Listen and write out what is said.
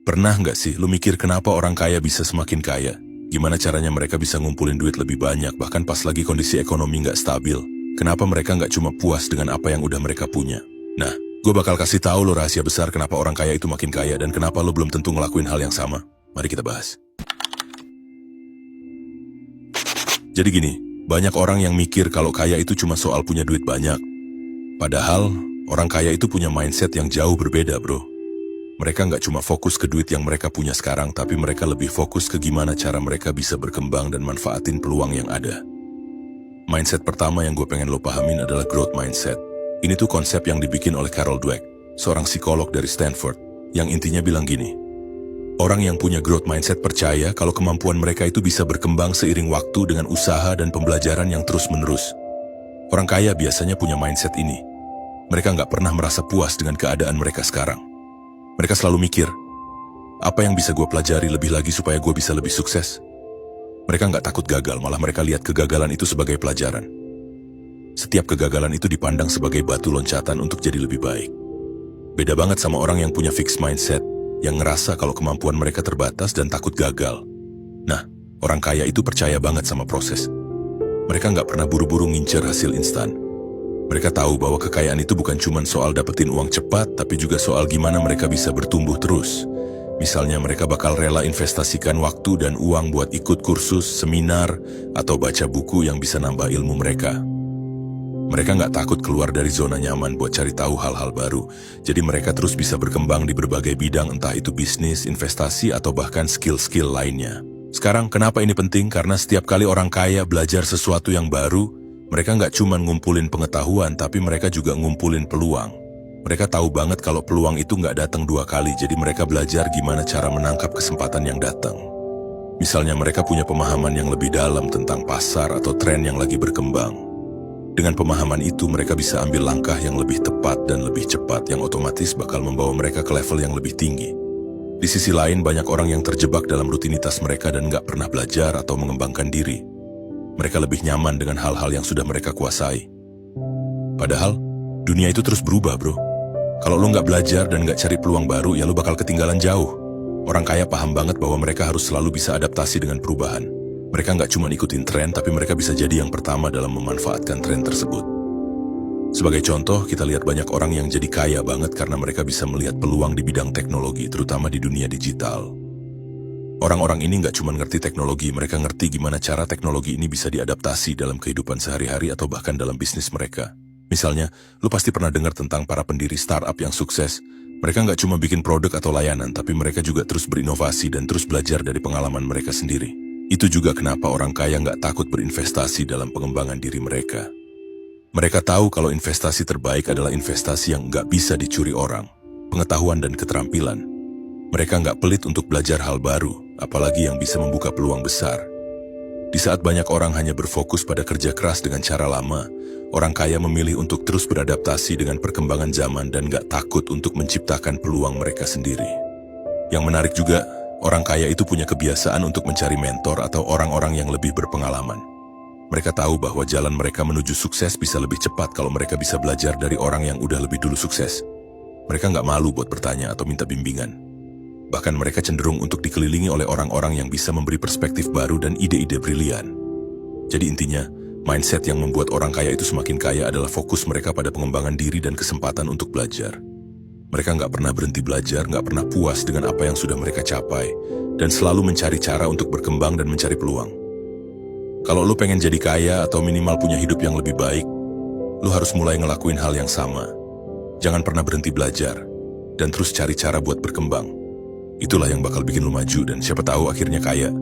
Pernah nggak sih lu mikir kenapa orang kaya bisa semakin kaya? Gimana caranya mereka bisa ngumpulin duit lebih banyak bahkan pas lagi kondisi ekonomi nggak stabil? Kenapa mereka nggak cuma puas dengan apa yang udah mereka punya? Nah, gue bakal kasih tahu lo rahasia besar kenapa orang kaya itu makin kaya dan kenapa lo belum tentu ngelakuin hal yang sama. Mari kita bahas. Jadi gini, banyak orang yang mikir kalau kaya itu cuma soal punya duit banyak. Padahal, orang kaya itu punya mindset yang jauh berbeda, bro. Mereka nggak cuma fokus ke duit yang mereka punya sekarang, tapi mereka lebih fokus ke gimana cara mereka bisa berkembang dan manfaatin peluang yang ada. Mindset pertama yang gue pengen lo pahamin adalah growth mindset. Ini tuh konsep yang dibikin oleh Carol Dweck, seorang psikolog dari Stanford, yang intinya bilang gini. Orang yang punya growth mindset percaya kalau kemampuan mereka itu bisa berkembang seiring waktu dengan usaha dan pembelajaran yang terus-menerus. Orang kaya biasanya punya mindset ini. Mereka nggak pernah merasa puas dengan keadaan mereka sekarang. Mereka selalu mikir, apa yang bisa gue pelajari lebih lagi supaya gue bisa lebih sukses? Mereka nggak takut gagal, malah mereka lihat kegagalan itu sebagai pelajaran. Setiap kegagalan itu dipandang sebagai batu loncatan untuk jadi lebih baik. Beda banget sama orang yang punya fixed mindset, yang ngerasa kalau kemampuan mereka terbatas dan takut gagal. Nah, orang kaya itu percaya banget sama proses. Mereka nggak pernah buru-buru ngincer hasil instan. Mereka tahu bahwa kekayaan itu bukan cuma soal dapetin uang cepat, tapi juga soal gimana mereka bisa bertumbuh terus. Misalnya mereka bakal rela investasikan waktu dan uang buat ikut kursus, seminar, atau baca buku yang bisa nambah ilmu mereka. Mereka nggak takut keluar dari zona nyaman buat cari tahu hal-hal baru. Jadi mereka terus bisa berkembang di berbagai bidang, entah itu bisnis, investasi, atau bahkan skill-skill lainnya. Sekarang kenapa ini penting? Karena setiap kali orang kaya belajar sesuatu yang baru, mereka nggak cuma ngumpulin pengetahuan, tapi mereka juga ngumpulin peluang. Mereka tahu banget kalau peluang itu nggak datang dua kali, jadi mereka belajar gimana cara menangkap kesempatan yang datang. Misalnya mereka punya pemahaman yang lebih dalam tentang pasar atau tren yang lagi berkembang. Dengan pemahaman itu, mereka bisa ambil langkah yang lebih tepat dan lebih cepat, yang otomatis bakal membawa mereka ke level yang lebih tinggi. Di sisi lain, banyak orang yang terjebak dalam rutinitas mereka dan nggak pernah belajar atau mengembangkan diri. Mereka lebih nyaman dengan hal-hal yang sudah mereka kuasai. Padahal, dunia itu terus berubah, bro. Kalau lo nggak belajar dan nggak cari peluang baru, ya lo bakal ketinggalan jauh. Orang kaya paham banget bahwa mereka harus selalu bisa adaptasi dengan perubahan. Mereka nggak cuma ikutin tren, tapi mereka bisa jadi yang pertama dalam memanfaatkan tren tersebut. Sebagai contoh, kita lihat banyak orang yang jadi kaya banget karena mereka bisa melihat peluang di bidang teknologi, terutama di dunia digital. Orang-orang ini nggak cuma ngerti teknologi, mereka ngerti gimana cara teknologi ini bisa diadaptasi dalam kehidupan sehari-hari atau bahkan dalam bisnis mereka. Misalnya, lu pasti pernah dengar tentang para pendiri startup yang sukses. Mereka nggak cuma bikin produk atau layanan, tapi mereka juga terus berinovasi dan terus belajar dari pengalaman mereka sendiri. Itu juga kenapa orang kaya nggak takut berinvestasi dalam pengembangan diri mereka. Mereka tahu kalau investasi terbaik adalah investasi yang nggak bisa dicuri orang, pengetahuan dan keterampilan. Mereka nggak pelit untuk belajar hal baru, apalagi yang bisa membuka peluang besar. Di saat banyak orang hanya berfokus pada kerja keras dengan cara lama, orang kaya memilih untuk terus beradaptasi dengan perkembangan zaman dan nggak takut untuk menciptakan peluang mereka sendiri. Yang menarik juga, orang kaya itu punya kebiasaan untuk mencari mentor atau orang-orang yang lebih berpengalaman. Mereka tahu bahwa jalan mereka menuju sukses bisa lebih cepat kalau mereka bisa belajar dari orang yang udah lebih dulu sukses. Mereka nggak malu buat bertanya atau minta bimbingan. Bahkan mereka cenderung untuk dikelilingi oleh orang-orang yang bisa memberi perspektif baru dan ide-ide brilian. Jadi intinya, mindset yang membuat orang kaya itu semakin kaya adalah fokus mereka pada pengembangan diri dan kesempatan untuk belajar. Mereka nggak pernah berhenti belajar, nggak pernah puas dengan apa yang sudah mereka capai, dan selalu mencari cara untuk berkembang dan mencari peluang. Kalau lu pengen jadi kaya atau minimal punya hidup yang lebih baik, lu harus mulai ngelakuin hal yang sama. Jangan pernah berhenti belajar, dan terus cari cara buat berkembang. Itulah yang bakal bikin lu maju dan siapa tahu akhirnya kaya.